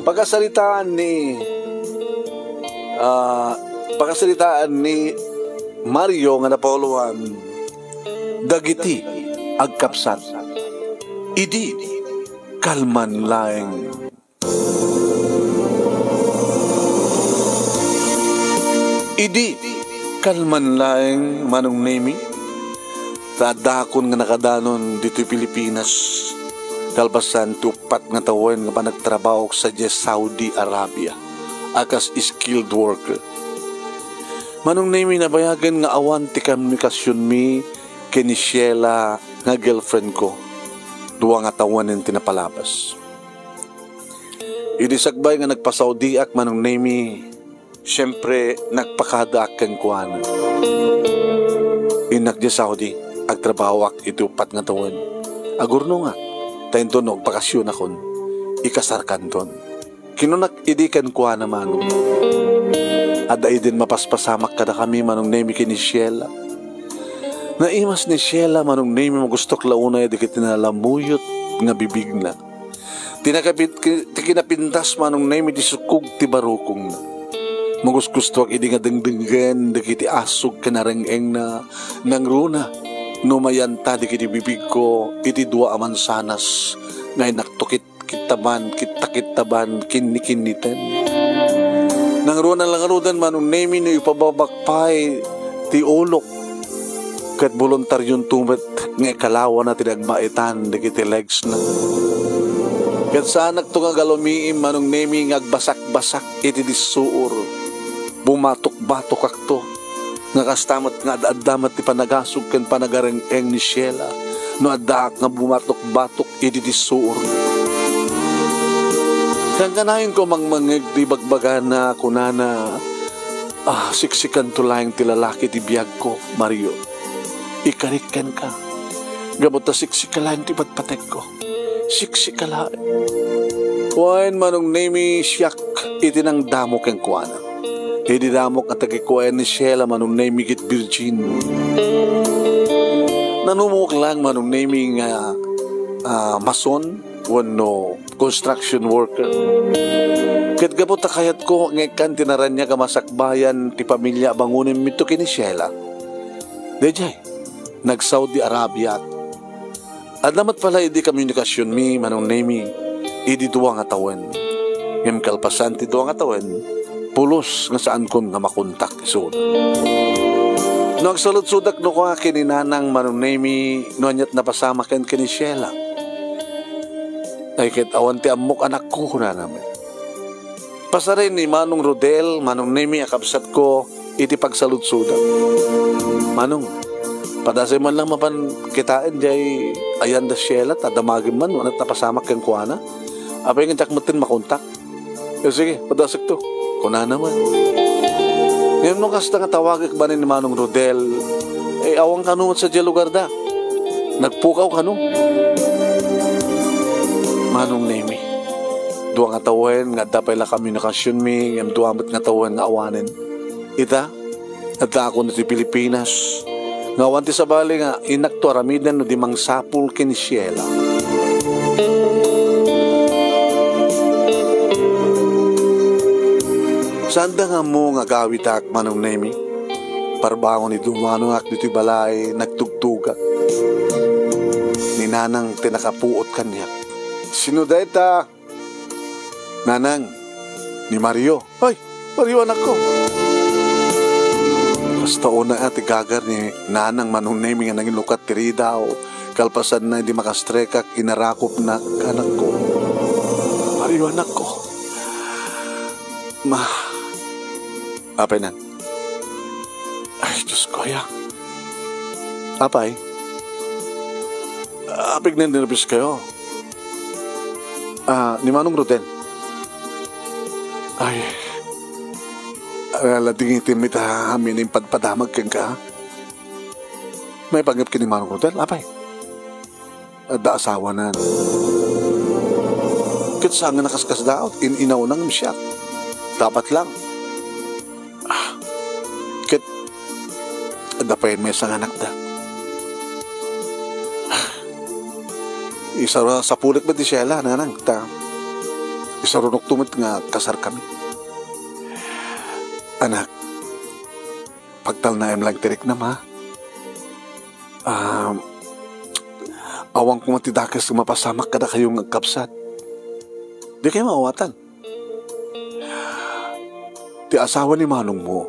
Pagkasalitaan ni Mario nga napahuluan, dagiti agkapsat, idi kalman laeng. Idi kalman laeng manong nemi, tadakon nga nakadanon dito Pilipinas, kalbasan tupat nga tawen nga panagtrabaho sa Saudi Arabia akas skilled worker. Manong nemi nabayagan nga awan ti komunikasyon mi kini Sheila nga girlfriend ko, duwa nga tawanin tinapalabas. Idisagbay nga nagpa-Saudi ak manong nemi, siyempre nagpakada ak kang kuwanan. Inak di Saudi agtrabaho ak itupat nga tawen. Agurno nga tayo doon bakasyon akon, ikasarkan doon. Kinunak idikan ko naman. Aday din mapaspasamak kada kami manong nemi kini Sheila. Naimas ni Sheila manong nemi magustok launay di kitinalamuyot nga bibig na. Tinapintas manong nemi di sukog ti barukong na. Magusgusto ak idi nga dengdengen di kiti asog kanarengeng na nangruna. Numayanta di kiti bibig ko iti dua aman sanas ngay naktukit kitaban kitakitaban kinikiniten. Nangruan lang arudan manong nemi no ipababakpay ti ulok kat voluntaryon tumet nga kalawa na tinagmaitan di kiti legs na. Kat sanak to nga galumiim manong nemi nga agbasak-basak iti disuur bumatok-batok akto nga kastamat nga adamat ti panagasog ken panagareng-eng ni Sheila no adak nga bumatok-batok iti disuur. Kang kanayon ko mangmangeg di bagbagan na kunana, siksikan to lang ti lalaki ti biyag ko, Mario. Ikarikan ka. Gamot na siksika lang ti patpatek ko. Siksika lang. Kuwain manong nemi siyak iti nang damok ang kuwana. Iti damok at tagikuwain ni Sheila manong nemi kit virgin. Nanumuk lang manong nemi nga mason, wano construction worker. Kat gabot na kayat ko ngayon tinaran niya kamasakbayan ti pamilya bangunin mito kini Sheila. Dejay, nag-Saudi Arabia. At namat pala idi komunikasyon mi manong nemi idi duwa nga tawen. Ngem kalpasan ti duwa nga tawen pulos nga saan kon nga makontak isun. No agsalud-sudak no ko kini nanang manong nemi no anyat napasama ken kini Sheila. Ay ket awan ti amok anak ko na namin. Pasarin ni Manong Rodel, Manong Nemi akabsat ko iti pagsalud-sudak. Manong, padasay man lang mapan kitain jay ayan da Sheila tadamagin man wanat napasamak kang kuana. Apay nga jakmatin makontak. Sige, padasak to. Kuna naman. Ngayon nung kasta nga tawagik ba ni Manong Rodel, awang kanungot sa dya lugar da. Nagpukaw kanong. Manong Nemi, duwa nga tawen nga dapay la komunikasyon mi ngam duamot nga tawen nga awanen. Ita, at ako na ti Pilipinas. Nga wanti sa bali nga inak to aramidan no di mang sapul kin Sheila. Sanda nga mo nga gawitak Manong Nemi? Parbangon ni Dumano ak dito'y balay nagtugtugak. Ninanang tinakapuot kanya. Sino dayta? Nanang, ni Mario. Ay, Mario anak ko. Basta una at igagar ni Nanang Manong Nemi nga nangin lukat tiri daw. Kalpasan na hindi makastrekak, inarakop na anak ko. Mario anak ko. Apay nan? Ay, Diyos ko ya. Apay? Apig na nervous kayo. Ni Manong Rodel. Ay, lating itimit amin yung padamag kang ka. May panggap ka ni Manong Rodel, apay. Da asawa na. Kit saan nga nakaskas daot, inaw nang siya. Dapat lang. Kit, dapayin may isang anak da. Isa sa pulik ba di Sheila, nanang, Isarunok tumit nga kasar kami. Anak, pagtal na lang tirik na ma. Awang kung matidakas kung mapasamak kada kayong nagkapsat. Di kayo maawatan. Ti asawa ni manong mo,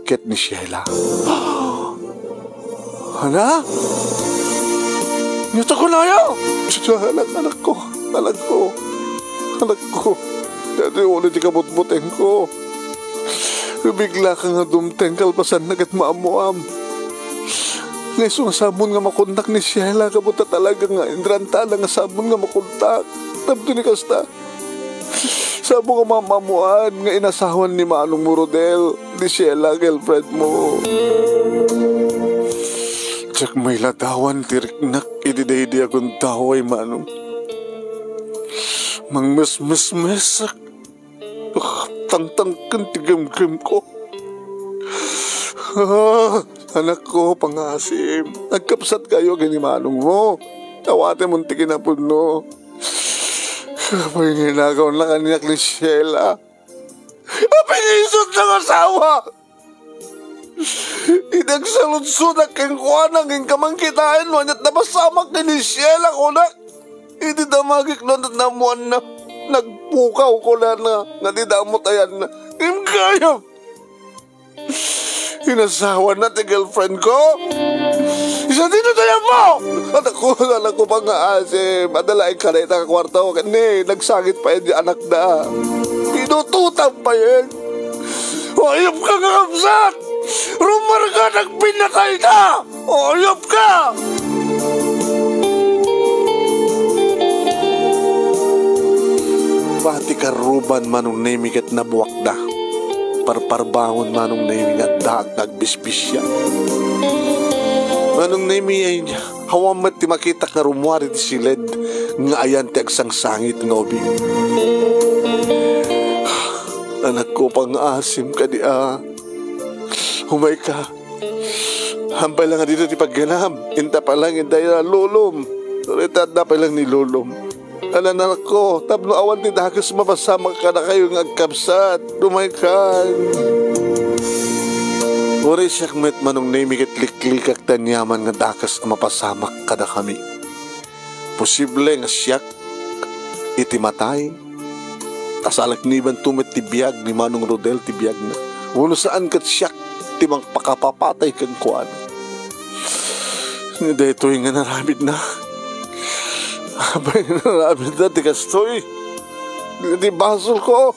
ket ni Sheila. Hala? Nito ko na yaw! Anak ko. Dati ulit ikabot-boteng ko. Bigla ka nga dumteng kalpasan nagat maamuam. Ngay sabon nga makontak ni Sheila, kabuta talaga nga indrantala nga sabon nga makontak. Tapos ni kasta. Sabon nga mamamuan nga inasawan ni Manong Rodel, ni Sheila, girlfriend mo. Tsak may ladawan, tiriknak, ididaydi akong taway, Manong. Mang mes-mes-mesak. Tang-tang-kan tigam-gam ko. Anak ko, pangasim. Nagkapsat kayo gani Manong mo. Tawate mong tikinapon no. Kapag ginagaw na kaniyak ni Sheila. Pingisot ng asawa. Idagsaludsud ang kengkuanang ng kamangkitain mo. At napasamak ni Sheila ko na. Hindi damagik na namuan na. Nagpukaw ko na nga didamot ayan na. Imkayam. Inasawa na ti girlfriend ko. Isa dito tayo mo. Anak ko pa nga asim. Adalain ka na itang kwarto. Kani, nagsangit pa yun yung anak na. Pinututan pa yun. Oyop ka nga kapsat. Rumar ka nagpinakay na. Oyop ka. Pati karuban manong nemikat na buwak na. Parparbangon manong nemi nga dagdag bisbisya. Manong nemi ay hawamat ti makita nga rumwari ti silid nga ayan ti agsang sangit nga ubing. Anak ko pang asim ka di Humay ka. Hambay lang nga dito ti pagganam. Inta pa lang inday na lulom. Retanda pa lang ni lulom. Anak ko, tablo awan ti dagas mapasama ka na kayo ng agkapsat. Dumaykan. Uri siyak met manong nemikit liklikak tanyaman nga dagas mapasamak ka na kami. Posible nga siyak iti matay. Kasalak niban tumit tibiyag ni Manong Rodel tibiyag na. Walo saan kat siyak timang pakapapatay kang kuan. Hindi ito yung nga naramid na. Abay naramid na, tikastoy. Di basol ko.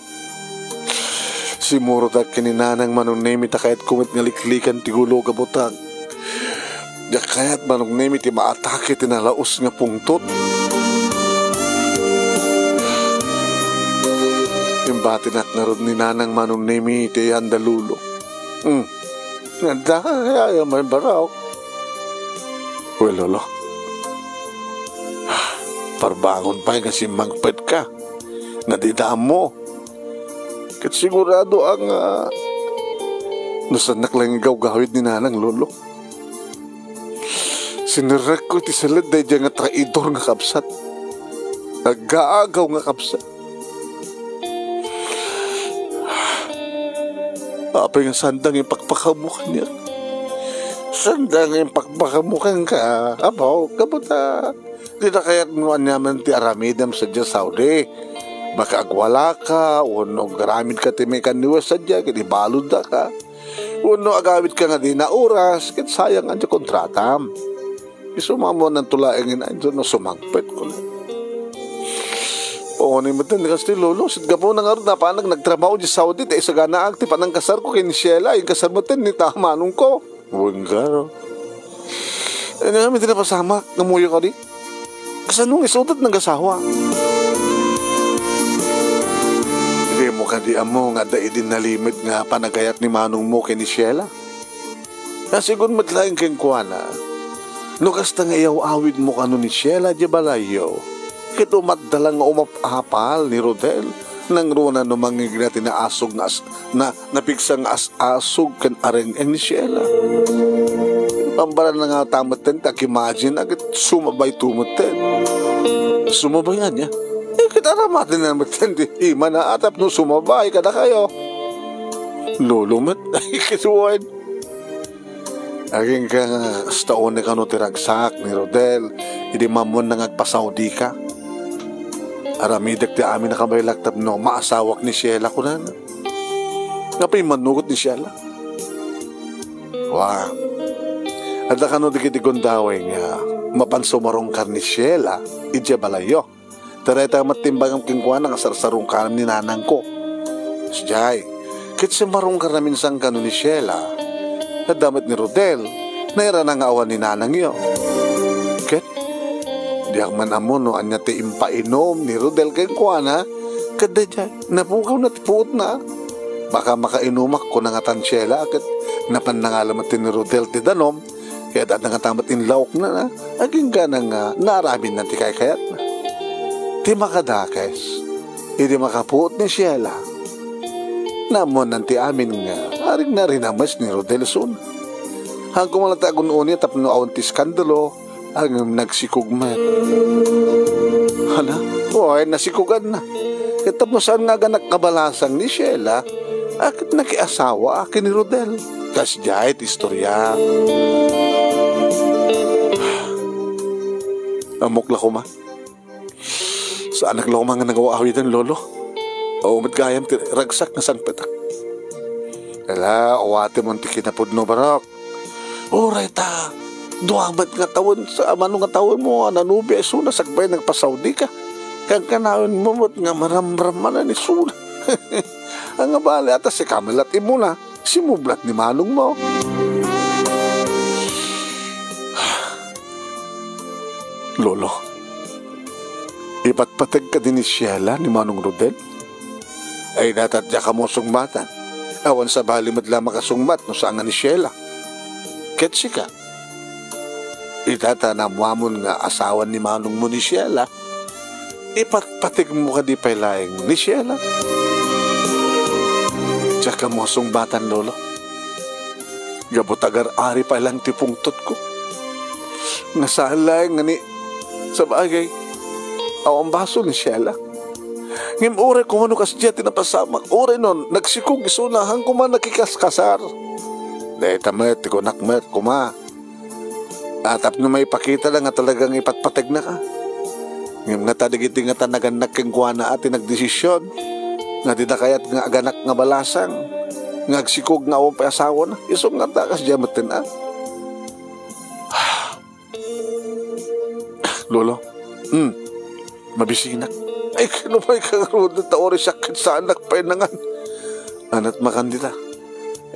Simuro ta kininanang Manong Nemi ta kahit kumit nga liklikan tigulo kabutang. Ya kahit Manong Nemi ti maatake tinalaos nga pungtot. Imbati nak narod ni nanang Manong Nemi ti andalulo. Nanda, ay may baraw. Uy, lolo. Parbangon pa kasi mangped ka. Nadidaan mo. Kat sigurado ang nasanak lang ikaw gawid ni nanang lolo. Sinirek ko ti salad dahil dyan nga traidor nga kapsat. Nag-aagaw nga kapsat. Apay nga sandang yung pakpakamukan niya. Sandang yung pakpakamukan ka. Abaw, kabuta. Di na kaya't nuan naman ti aramidam sa dyan Saudi. Baka agwala ka, uno garamid ka ti may kaniwas sa dyan, kiti balod na ka. Uno agawid ka nga di na oras, kit sayang ang dyan kontratam. Isumamo ng tulaingin ang dyan, no sumangpet ko na. Oo, ni matan ni kasi lolo, sit gapo na nga rin na panag nagtrabaho di Saudi, tayo sa ganaang ti panang kasar ko kay ni Sheila, yung kasar mo tin ni tamanong ko. Huwag ka, no? Eh, namin din na pasama, namuyo ka rin. Kasanong isutot ng kasawa. Hindi mo kandian mo nga daidin na limit nga panagayat ni Manong mo kay ni Sheila. Kasigun matlaing keng kuwana. Nukas ta nga iyaw awid mo kano ni Sheila di balayo. Kito matdalang nga umapahapal ni Rodel. Nang runa no mangigilati na asog na napigsang asog kan areng ni Sheila. Pambaran na nga tamaten, tak imagine agad sumabay tumutin. Sumabayan niya. Eh, kita aramatin na matindi. Ima na atap no sumabay ka na kayo. Lolo mat, ay kisuwan. Aging ka staon na ka no tiragsak ni Rodel. Hindi mamon na ngagpasaudi ka. Aramidak di amin na kamay laktab no maasawak ni Sheila ko na. Ngapay manugot ni Sheila. Wow. At ka no dikitigundaway nga mapansumarong ka ni Sheila, idya balayo. Tareta matimbang ang kingkuan ng asarsarong ka ni nanang ko. Siyay, kit sumarong ka na minsang ka no ni Sheila, na damit ni Rodel, naira ng awan ni nanang yo. Kit, di ang manamon no anya ti impainom ni Rodel kingkuan ha, kada dyan, napukaw na tipuot na. Baka makainumak ko na nga tan Sheila, kit napan nangalamat ni Rodel ti danom, kaya at nangatamat in laok na aging ka nang narabin na ti kayat na. Di makadakes, hindi makapuot ni Sheila. Namon nanti amin nga, haring na rin amas ni Rodel soon. Hanggang malatagon unya tapno awan ti skandalo, ang nagsikugmat. Hala, buhay nasikugan na. Kaya tapno saan nga ganak kabalasang ni Sheila, akit nakiasawa akin ni Rodel. Kas jahit istorya. Amok la ko ma. Saan naglaw mga nagawa-awit ng lolo? O umat gayam ragsak na sang petak. Kala, awate mo ti kinapudno barok. Oray ta, duwamat nga tawon sa amano nga tawon mo, nanubi ay suna, sagbay nagpasaudi ka. Kang kanawin mo mo't nga maramraman na ni suna. Ang abali ata si Kamilat imuna, si mublat ni Manong mo. Lolo, ipatpatag ka din ni Sheila ni Manong Rodel? Ay natatya ka mo sungmatan. Awan sa bali madlama ka sungmat no saan nga ni Sheila. Ketsi ka. Itatanamwamon nga asawan ni Manong mo ni Sheila. Ipatpatig mo ka di pailaing ni Sheila. Tsaka mo sungbatan, lolo. Gabutagar ari pa lang tipungtot ko. Nga saan lang nga ni sa bagay, awang baso ni Sheila. Ngim ure kumano kasya tinapasamak. Ure nun, nagsikog isunahan kuma nakikaskasar. Dahil tamet, ko nakmet, kuma. Atap na may pakita lang nga talagang ipatpatag na ka. Ngim nga tadigiti nga tanagan nakingkuana at nagdesisyon. Nga di na kaya't nga aganak nga balasang. Nga agsikog nga awang payasawa na. Isong nga takas dyan matin ah. Lolo, mabisinak. Ay, kinumay ka nga rin na taori sakit sa anak pa inangan. Anat makandita.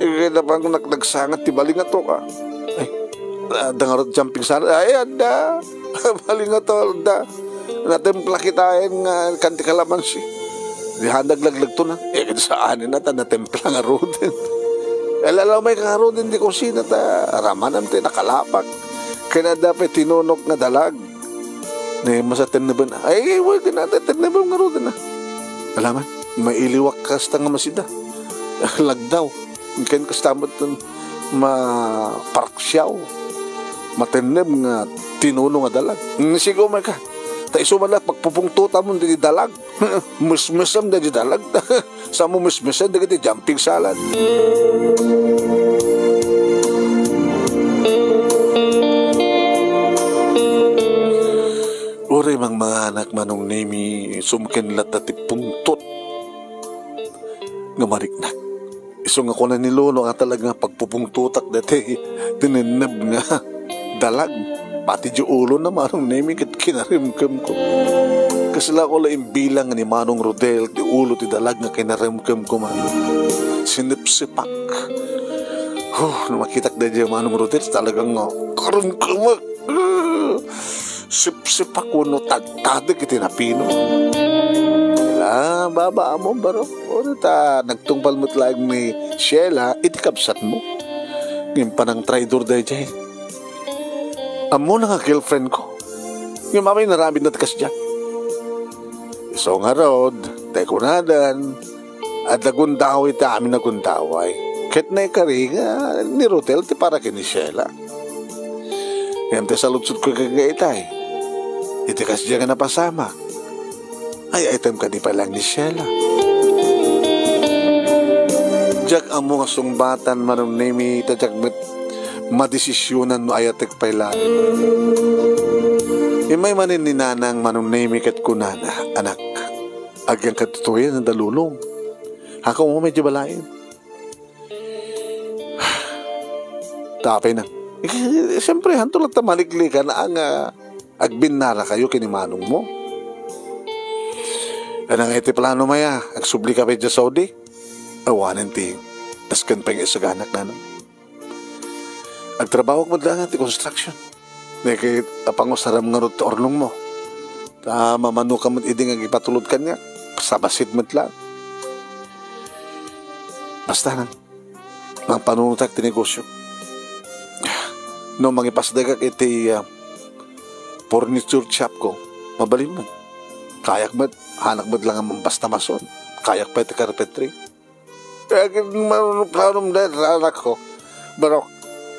Ay, kaya naman kung nagsangat, tibaling nga to ka. Ay, dangarot jumping sana. Ay, anda. Baling nga to, anda. Natempla kitain nga kanti kalamansi. Dihandag laglag to na. Eh, saan na ta, natempla nga rodin. Eh, lalaw may karodin di kusina ta. Ramanam tayo nakalapak. Kaya dapat tinunok nga dalag. Na masatin na ba na? Ay, wala din natin. Tin na ba nga ro na? Alaman, mailiwak kasta nga masida. Lagdaw. Kain kastamot nun maparksyaw. Matinib nga tinuno nga dalag. Sigaw may ka. Taiso man lang, pagpupungtuta mo di dalag. Musmusam di dalag. Sa mo musmusam di jumping salad. Uri mang mga anak manong nemi sumkenlat at ipungtot nga mariknak. Isong ako na ni Lolo nga talaga pagpupungtutak dati tininab nga dalag. Pati di ulo na manong nemi kit kinarimkem ko. Kasala ko lang bilang ni Manong Rodel di ulo ti dalag nga kinarimkem ko man. Sinipsipak. Nung makitak na di Manong Rodel talagang karon kamak. Sip-sipak ko no tagtadig itinapino. Baba mo baro. O ta nagtungpal mo't lang ni Sheila, itikapsat mo. Ngayon pa ng traidor dahi dyan. Amo na nga girlfriend ko. Ngayon mamay narami na takas dyan. So nga rod, teko na dan. At nagundaway ta amin nagundaway. Kahit na ikari nga ni Rodel ti para kini Sheila. Ngayon ta salutsud ko kagaitay. Itikas dyan nga napasama. Ay item ka di pa lang ni Sheila. Jak amo nga sungbatan manong nemi tajak met madesisyonan no ayatek pailan. Imay manin ni nanang manong nemi kat kunana, anak. Agyang katutuyan ng dalulong. Hakaw mo medyo balain. Tapay na. Siyempre, hanto lang tamalikli ka na ang agbinara kayo kinimanong mo. Anang iti plano maya, agsubli ka pa dyan Saudi. Awanan ti, taskan pa yung isaganak na no. Agtrabaho mo lang ti construction. Nekit apangusaram nga ron ti orlong mo. Ta mamano ka mo iding ang ipatulod ka niya. Sabasit mo lang. Basta nang panunutak ti negosyo. No mangipasdagak iti furniture shop ko, mabalin mo. Kayak mo, hanak mo lang ang basta mason. Kayak pa iti carpentry. Kaya manuplanom dahil anak ko. Pero,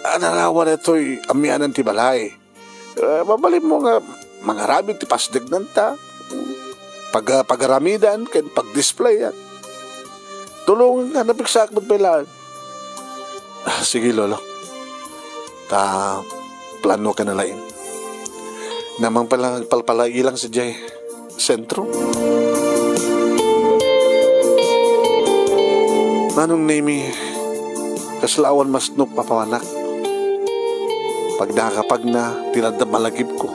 anarawan ito'y amianan ti balay. Mabalin mo nga, mga rabit ti pasdag nanta. Pagaramidan, kan pag-display yan. Tulungan ka, napiksak mo't pailaan. Sige, lolo. Plano ka na lain. Namang palailang si Jay. Sentro. Manong nemi, kaslawan mas nuk papawanak. Pag nakapag na, tinadam malagip ko.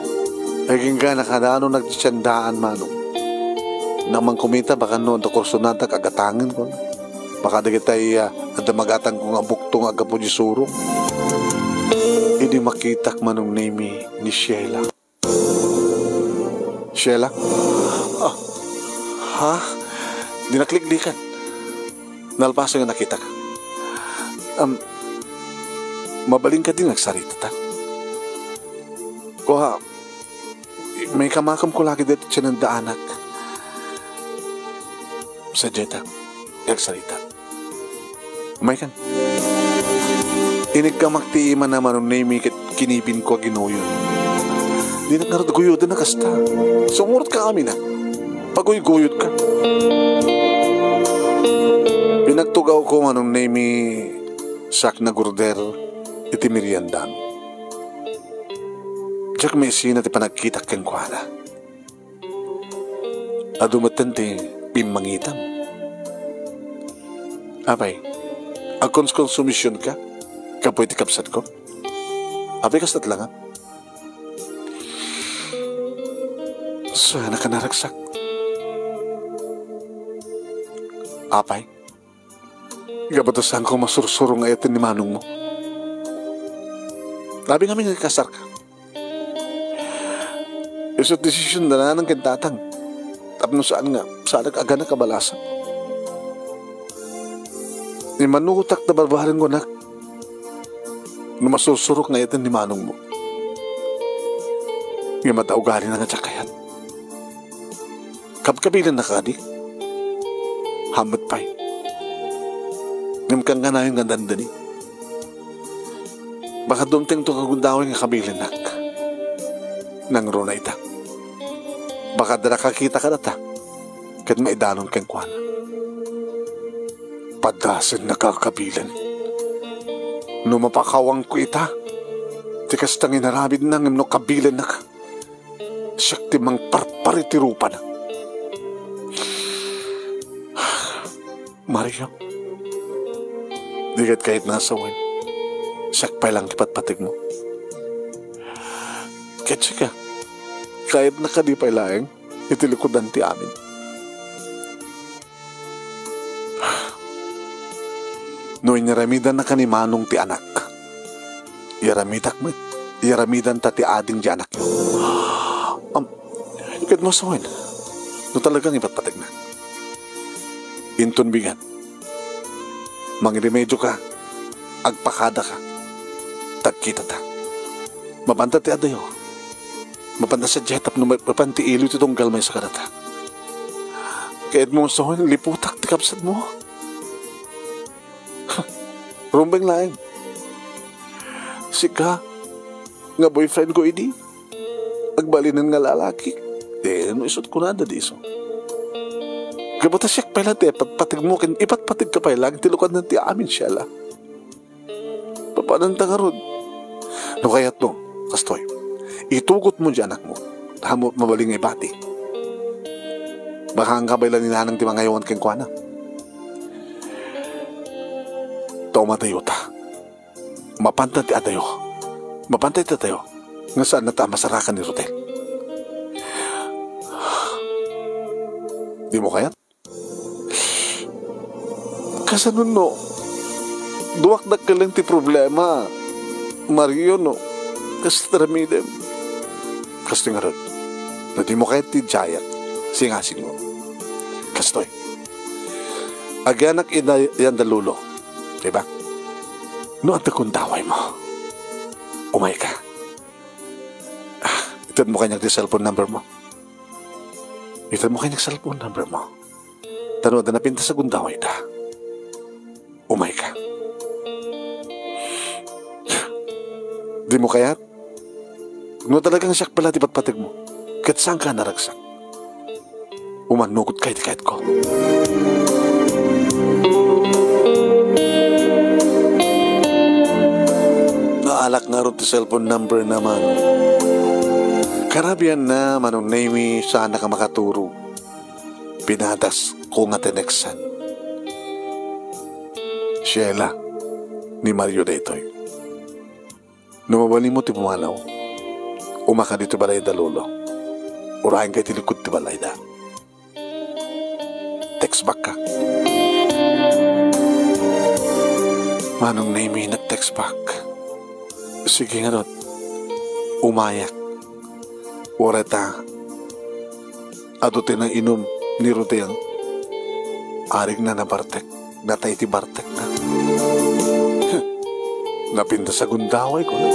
Naging ka nakadano nagtsandaan manong. Namang kumita baka noon to kursunata kagatangin ko. Baka dagitay adamagatang kong abuktong agapo di surong. Hindi makitak manong nemi ni Sheila. Sheila? Oh, ha? Dinakliklikan. Nalpaso nga nakita ka. Mabaling ka din nagsarita ta. Kuha, may kamakam ko lagi dito siya ng daanak. Sa jeta, nagsarita. May kan. Inig ka magtiiman naman ng name kinipin ko ginuyon. Di nagkarad guyod na kasta. Sumurot ka kami na. Paguy-guyod ka. Pinagtugaw ko manong name sak na gurder iti meriendan. Diyak may sina ti panagkita keng kuhala. Adumatan ti pimangitam. Apay, akons konsumisyon ka? Kapoy ti kapsat ko? Apay kastat lang ha? Sana ka naragsak. Apay, gabatasan ko masursuro nga itin ni manong mo. Labi nga may nagkasar ka. Isot desisyon na ng kintatang. Tapno saan nga, saan nag-aga na kabalasan. Ni manutak na barbaharin ko na masusurok nga itin ni manong mo. Nga mataugali na nga tsakayan. Kabkabilan na ka, di? Hamad pa'y. Ngam kang nga na yung gandandani. Baka dumting to kagundawin nga kabilinak. Nang rona ita. Baka dara kakita ka na ta. Kat maidanon kang kuwana. Padasan na kakabilan. Numapakawang ko ita. Tikas tangin narabid na ngam no kabilan na ka. Siyakti mang parparitirupa na. Mario, digat kahit nasawin, sakpay lang kipatpatig mo. Ketsi ka, kahit nakadipay laeng, itilikodan ti amin. No inaramidan na kanimanong ti anak, iramidan ta ti ading di anak yun. Ikat mo sawin, no talagang ipatpatig na. Inton bigan. Mangiremedyo ka. Agpakada ka. Tagkita ta. Mabanta ti adayo. Mabanta sa jetap no mapanti ilo ti tong galmay sa karata. Kaed mo sa hon, liputak ti kapsat mo. Rumbeng laing. Sika, nga boyfriend ko idi. Agbalinan nga lalaki. Ano isot ko na da di iso. Gabata siya pala ti, patpatig mo, ipatpatig ka pala, tilukan ng ti amin siya la. Papanan ta nga ron. No kaya't no, kastoy, itugot mo dyan anak mo, hamot mabaling ngay bati. Baka ang kabaylan ni nanang ti mga yawan keng kwa na. Tao matayo ta. Mapantay ti atayo. Mapantay ti atayo. Nga saan na ta masarakan ni Rodel. Di mo kayat? Kasanun no, duwak-dak ka lang ti problema. Mario no, kasi taramidem. Kastoy nga ron. Na di mo kayat ti jayat. Singasing mo. Kastoy. Agyanak ina yan dalulo. Diba? No at kundaway mo. Umay ka. Itan mo kanyang di cellphone number mo. Itan mo kanyang cellphone number mo. Tanood na napinta sa gundaway ta. Umay ka. Di mo kayat? No talagang siyak pala di patpatig mo. Kahit saan ka naragsak. Umanugot kahit kahit ko. Naalak nga ron ti cellphone number naman. Karabian na manong name sana ka makaturo. Pinadas ko nga tineksan. Sheila ni Mario Daytoy. Numabali mo ti pumalaw. Umaka dito balay da lolo. Urahin kay tilikod ti balay da. Text back ka. Manong name nag-text back. Sige nga ron. Umayak. Oreta. Adote ng inom ni Rodel. Aring na nabartek. Natay ti bartek na. Napinda sa gundaway ko na.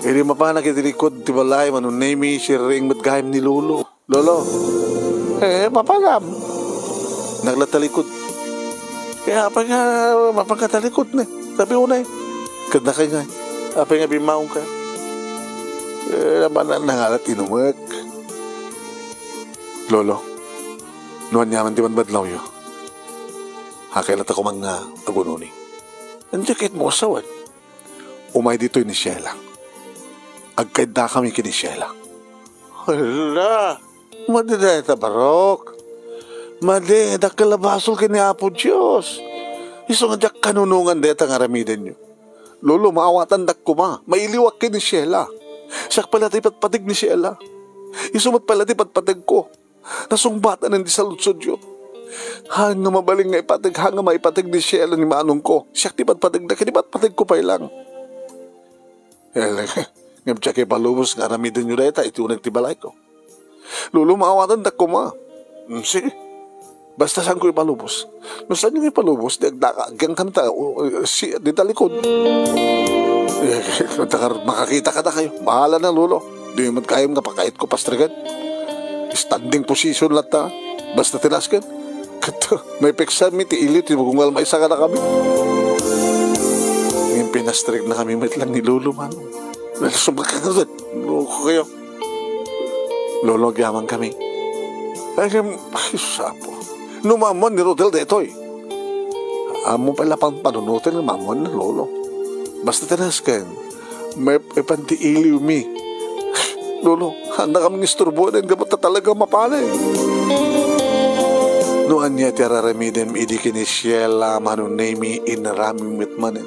Iri mapana kitilikod ti balay manong name sharing matgahim ni Lolo. Lolo. Mapalam. Naglatalikod. Kaya apa nga mapagkatalikod na. Sabi unay. Kada ka nga. Apa nga bimaong ka. Naman nangalat inumak. Lolo. Nuan yaman di man badlaw yo. Hakailat ako mga agununi. Nandiyan kahit mo asawan. Umay dito ni Sheila. Agkaid na kami kini Sheila. Hala. Madideta barok. Madida kalabasol kini Apo Diyos. Isong adak kanunungan deta nga ramiden nyo. Lolo, maawatan dak ko ma. Mailiwak kini Sheila. Siyak pala ti patpatig ni Sheila. Isumat pala ti patpatig ko. Nasungbatan ng di sa lutsod yun. Hang nga mabaling nga ipatig, hang nga maipatig ni Sheila ni manong ko. Siyak ti patpatig na, kini patpatig ko pa ilang. Ngam siya kay palubos nga ramiden nyo deta, itunag ti balay ko. Lolo, maawatan dak ko ma. Sige. Basta saan ko ipalubos. No saan yung ipalubos, di agdakagyan ka na di talikod. Makakita ka na kayo. Bahala na, Lolo. Di man kayong napakait ko pastrigan. Standing position lahat ta. Basta tinaskan. Kato, may peksan mi, tiilit, magungal maisa ka na kami. Ngayon pinastrig na kami, mait lang ni Lolo, man. Sumbag ka na doon. Loko kayo. Lolo, gaman kami. Ay, sapo. Numamon ni Rodel detoy. Amo pala pang panunutin ng mamon na Lolo. Basta tinaskan, may ipantiiliw mi. Lolo, handa kami nisturbo na yung gamot na talaga mapalay. Noan niya tiraramidem idikin ni Sheila manunemi inaraming mitmanin.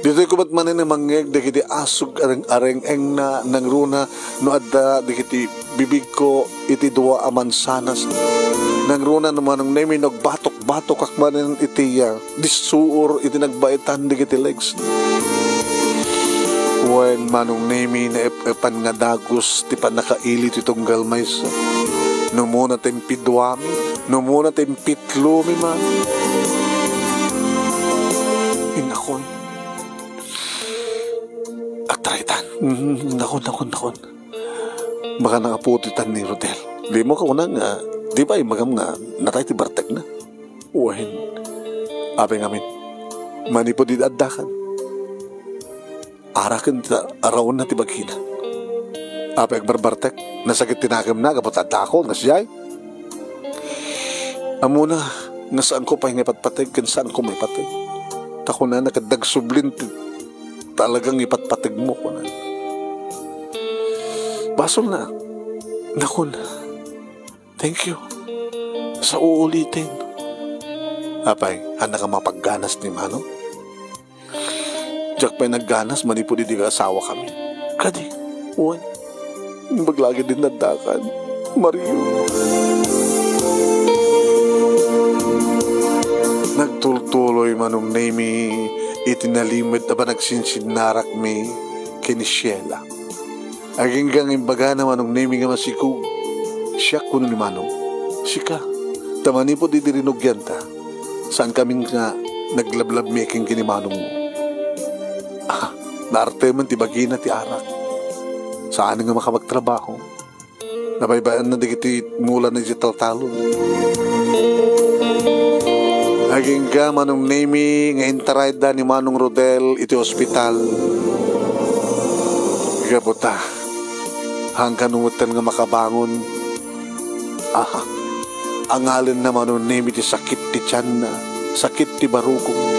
Dito'y kumatmanin ng mangyag dikiti asog areng-areng eng na nangruna no adda dikiti bibig ko iti dua amansanas. Nangruna naman ng nemi nagbatok-batok akmanin iti disuor iti nagbaitan dikiti legs. When manong nemi na epan nga dagos ti panakailit itong galmays. No muna tempidwami, no muna tempitlumi man. Inakoy. Atraitan. Nakon. Baka nakaputitan ni Rodel. Di mo ka unang di ba magam nga natay ti bartek na. Uwahin. Abe ngamin. Manipo di addakan. Arakan ta araw na ti baghina. Abe agbarbartek. Nasakit tinagam na kapot addako nga siyay. Amo na, nga saan ko pa ipatpatid, kan saan ko may patid. Tako na nakadagsublin, talagang ipatpatid mo ko na. Basol na, naku na, thank you, sa uulitin. Apay, handa ka mapagganas ni Manong? Diyak pa'y nagganas, manipo di ka asawa kami. Kadi, uwan, maglagi din nadakan, Mario. Nagtultuloy Manong Nemi, itinalimit na ba nagsinsinarak mi kini Sheila. Aging gang imbaga na Manong Nemi nga masikug. Siya kuno ni Manong. Sika, tamani po di dirinog ta. Saan kaming nga naglablab making kini Manong mo. Naarte man ti bagina ti arak. Saan nga makamagtrabaho. Nabaybayan na di kiti mula na digital talon. Aging ka Manong Nemi nga intaray da ni Manong Rodel iti ospital. Gabuta hanggang umutan nga makabangon. Ang alin na Manong Nemi ti sakit ti tiyan na, sakit ti barukong.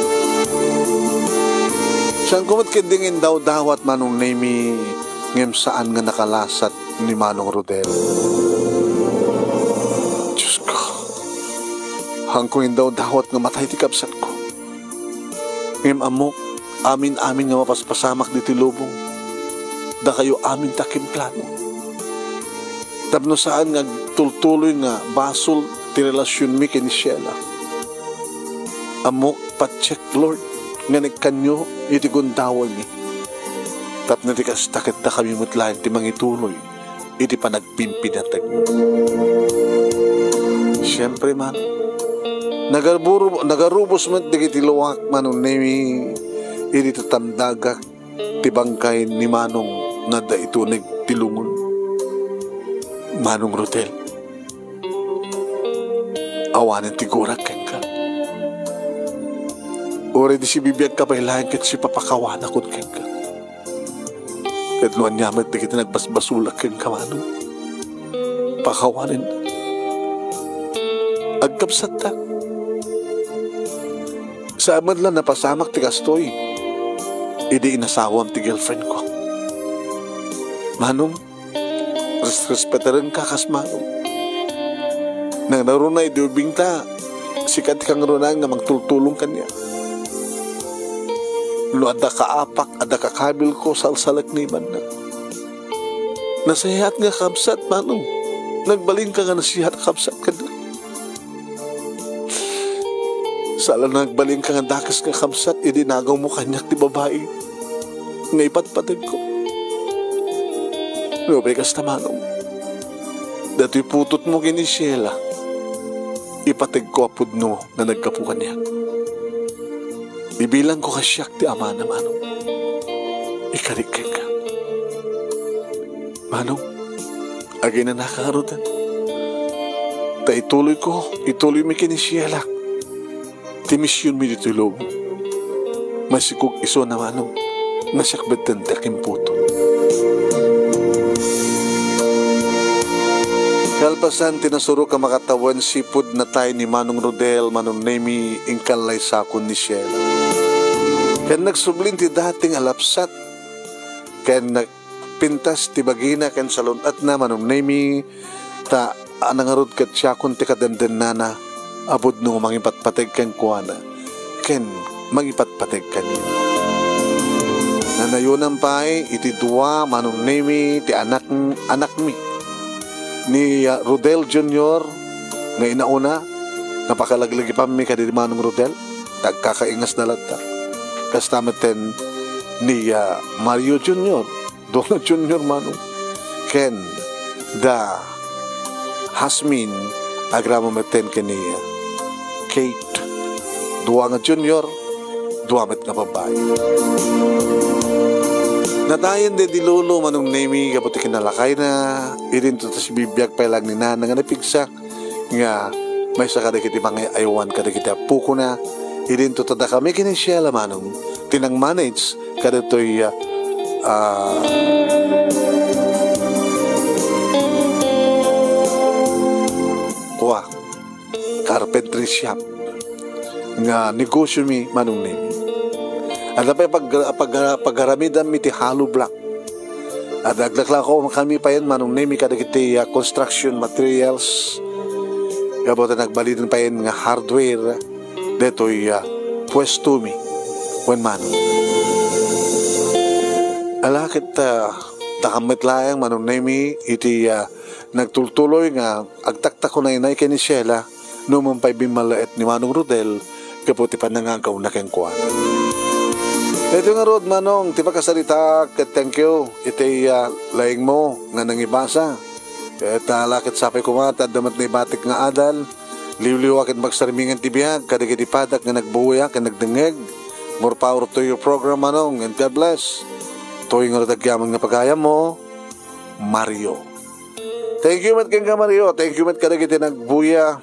Siyang kumot kindingin daw dawat Manong Nemi ngem saan nga nakalasat ni Manong Rodel. Hangkuin daw dawat nga matay ti kapsat ko. Ngem amok, amin-amin nga mapaspasamak di ti lubong. Da kayo amin takim plano. Tapno saan nga tultuloy nga basol ti relasyon mi kini Sheila. Amok, patcheck Lord, nga nagkanyo iti gundawal mi. Tapno ti kastakit na kami mutlayan ti mangituloy iti panagpimpinatag mi. Siyempre man, nagarubos man digiti luwak Manong Nemi iti tatamdagak ti bangkay ni Manong na da ito nagtilungon. Manong Rodel, awanan ti gurak ken ka. Ore di si bibiyag kapailahan ket si papakawan akot ken ka. Ket luan nyamet di kita nagbasbasulak ken ka Manong. Pakawanin na. Agkapsat ta. Sa aman lang napasamak ti kastoy. Idi inasawam ti girlfriend ko. Manong, respetaran ka kas Manong. Nang narunay diubing ta, sikat kang runang nga magtultulong kanya. Lo ada kaapak, ada kakabil ko salsalak ni man na. Nasahihat nga kapsat Manong. Nagbaling ka nga nasihat kapsat ka na. Sala nagbaling ka nga dakas nga kamsat, idinagaw mo kanyak ti babae. Nga ipatpatid ko. Nubay kas na Manong. Dato'y putot mo kini Sheila. Ipatid ko apod no na nagkapukan niya. Bibilang ko kasyak ti ama na Manong. Ikarikay ka. Manong, agay na nakarutan. Ta ituloy mi kini Sheila. Timisyon mi dito lobo. Masikog iso na Manong. Nasyakbet ng takim puto. Kalpasan tinasuro ka makatawan sipod na tayo ni Manong Rodel, Manong Nemi, ingkalay sakon ni Sheila. Kaya nagsublin ti dating alapsat. Kaya nagpintas ti bagina kaya salon at na Manong Nemi ta anangarod kat siyakon ti kadenden nana. Abod no mangipatpateg ken kuana ken mangipatpateg kanyo. Nanayunan pa'y iti dua Manong Nemi ti anak mi ni Rodel Jr. nga inauna napakalaglagi pa mi kadi Manong Rodel tagkakaingas na lagta kastameten ni Mario Jr. Donald Jr. Manong ken da Hasmin agramo meten kaniya Kate, duwa nga junior, duwa met nga babae. Natayan de di lolo Manong Nemi, kapot kinalakay na, irin to si bibiyag pa lang ni nana nga napigsa, nga may sa kadikiti mga ayawan kadikiti puko na, irin to tada kami kini Sheila Manong, tinang manage, kadito'y kuha. carpentry shop nga negosyo mi manong nemi. At napay pagharamidan mi ti hollow block. At naglakla ko kami pa yan manong nemi kadagiti construction materials. Gabot na nagbalidan pa yan nga hardware. Deto'y pwesto mi when manong. Alakit takamit layang manong nemi iti nagtultuloy nga agtakta ko na inay kay ni Sheila numang pa'y bimalaet ni Manong Rodel kaputi pa nangagaw na keng kuwan. Ito nga Rod Manong, ti pagkasarita kat thank you iti laing mo nga nangibasa at lakit sapay kumata damat na ibatik nga adal liwliwakit magsarimingan ti biyag kadagiti padak nga nagbuya ka nagdengeg. More power to your program Manong and God bless. Tuwing nga nadagyamang nga pagaya mo Mario. Thank you mat kang Mario. Thank you mat kadagiti nagbuya